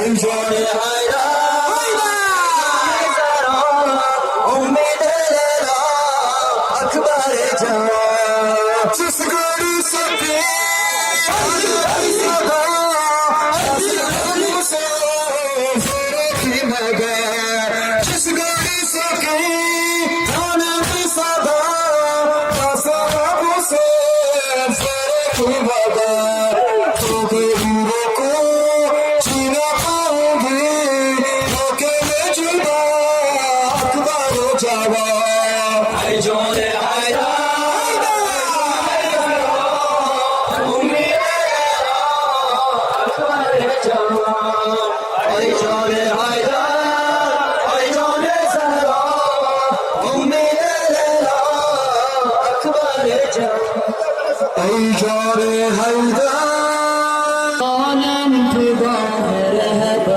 Enjoy hayra umid lela akbar jawa jis gadi saki sada aslan se zore ki maga jis gadi saki ana ki sada asab se zore ki maga to guru ko جانم فدا رہبا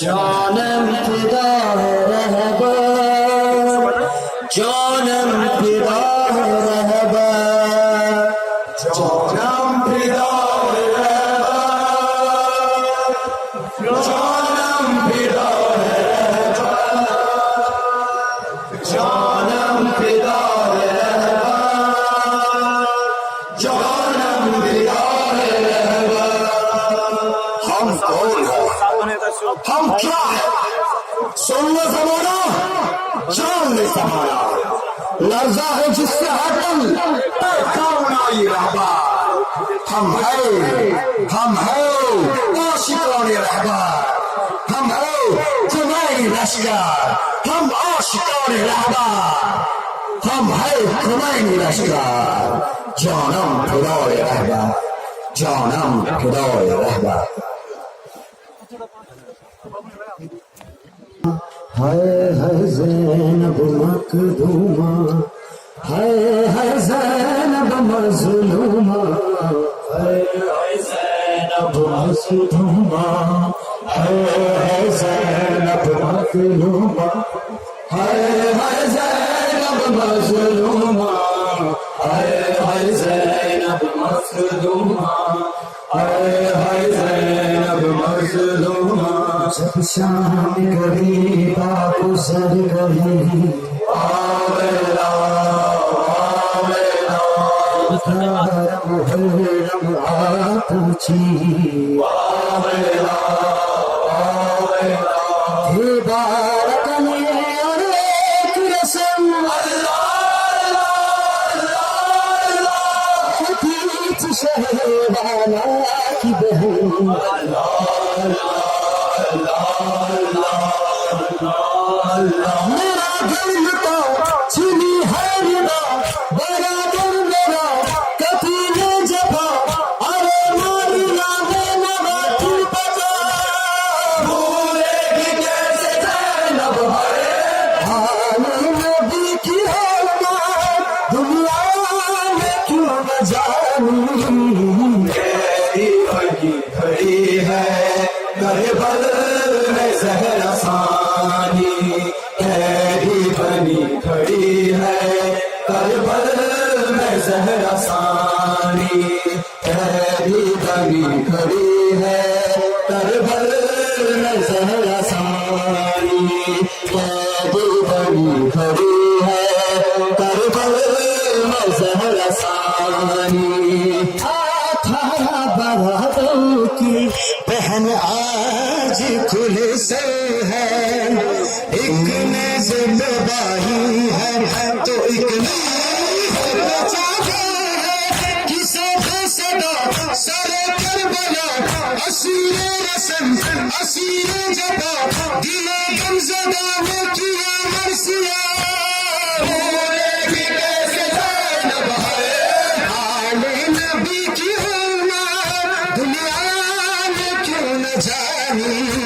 جانم فدا رہبا جانم فدا رہبا جانم فدا رہبا جانم فدا رہبا جانم فدا رہبا ہم کون ہیں ہم کیا ہے سن لے زمانہ جان لے زمانہ لرزہ ہے جس سے حتم کون آئی رہبا ہم عاشقان رہبا ہم کمائی لشکر ہم عاشقان رہبا ہم کمائی لشکر جانم فدای رہبا جانم فدای رہبا ہائے زینب مخدومہ ہائے زینب مظلومہ ہائے زینب مظلومہ ہائے زینب مظلومہ ہائے زینب مظلومہ ہائے زینب مظلومہ ہائے زینب مظلومہ جب شام غریبا گزر گئی آویلا آویلا محرم آپچی آویلا آویلا عبارت میں اور ایک رسم پیچ شہبانہ کی بہن میرا گھر لٹا چنی ہے رنا برادر میرا کفیل جفا ارے مارنا میں نوا کی بتا بھولے بھی کیسے زینب ہے حال نبی کی ہونا دنیا میں کیوں نہ جانی میری بھائی کھڑی ہے کربل میں زہرا ثانی تیری بنی کھڑی ہے کربل میں زہرا ثانی تیری بنی کھڑی ہے کربل میں زہرا ثانی تیری بنی کھڑی ہے کربل میں زہرا ثانی برادوں کی بہن آج کھل سے ہے ایک نیزے پہ باہی ہے تو ایک نیزے بچا ہے کسے پہ صدا سر کربلا اسیر رسم اسیر جفا دل غم زدہ میں کیا مرثیہ بھولے بھی کیسے زینب ہے حال نبی کی ہونا دنیا میں کیوں نہ جانی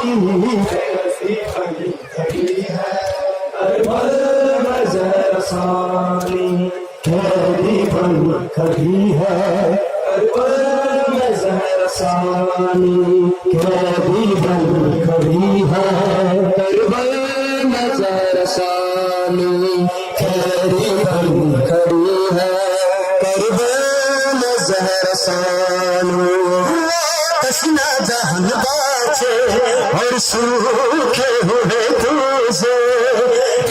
قیدی بن کھڑی ہے کربلا میں زہر ثانی، قیدی بن کھڑی ہے کربلا میں زہر ثانی، قیدی بن کھڑی ہے کربلا میں زہر ثانی، پسینہ جہان باچے اور سوکھے ہوئے دوسے،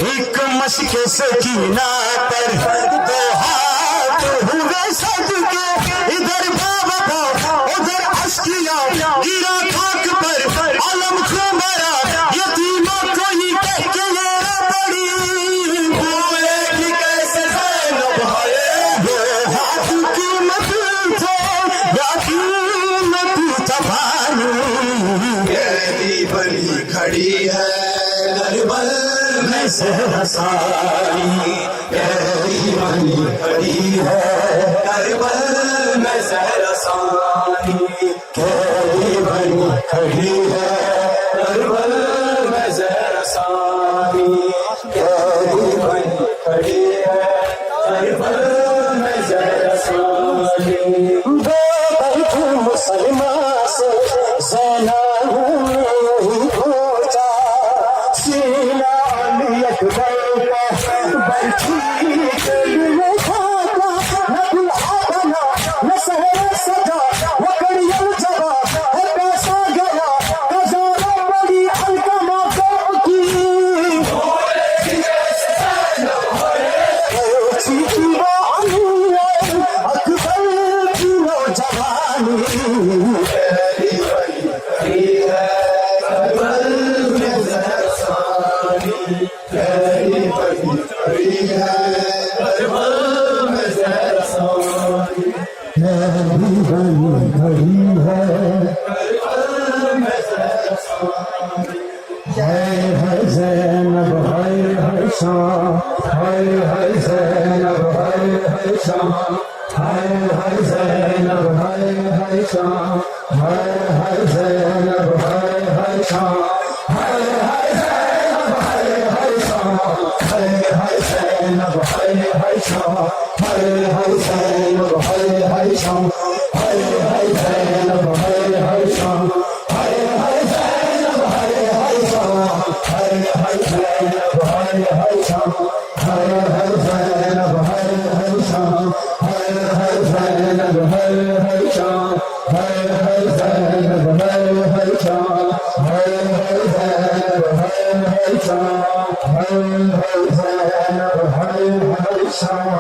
ایک مشق سکینہ پر دو ہاتھ ہوئے صدقے، ادھر بابا ادھر اشکیا گرا خاک پر عالم کو مرا، یتیموں کو ہی کہہ کے یہ پڑی، بھولے کہ کیسے زینب ہے یہ ہاتھ قیمت تھے یا قیمت تبانی، قیدی بنی کھڑی ہے کربلا میں زہر ثانی، قیدی بنی کھڑی ہے کربلا میں زہر ثانی، قیدی بنی کھڑی ہے کربلا میں زہر ثانی، قیدی بنی کھڑی ہے کربلا میں زہر ثانی، بے بیت مسلمہ سے زینب نے یہی پوچھا، سینہ علی اکبر کا بیٹھی کے لیے کھاتا، نہ دلہا بنا نہ سہر سجا، وہ کڑی الجبا ہے پیسہ گیا، ہزاروں بڑی الکما کو کی، چیخی وہ علی اکبر کی نوجوانی، زینب ہائے ہائے شاہ، ہائے ہائے زینب ہائے ہائے شاہ، ہائے ہائے زینب ہائے ہائے شاہ، ہائے ہائے زینب ہائے ہائے شاہ، ہائے ہائے زینب ہائے ہائے شاہ، ہائے ہائے زینب ہائے ہائے شاہ، ہائے ہائے زینب ہائے ہائے شاہ، ہائے ہائے زینب ہائے ہائے شاہ، ہائے ہائے زینب ہائے ہائے شاہ، ہائے ہائے زینب ہائے ہائے شاہ، ہائے ہائے زینب ہائے ہائے شاہ، ہائے ہائے زینب ہائے ہائے شاہ، ہائے ہائے زینب ہائے ہائے شاہ، ہائے ہائے زینب ہائے ہائے شاہ، ہائے ہائے زینب ہائے ہائے شاہ۔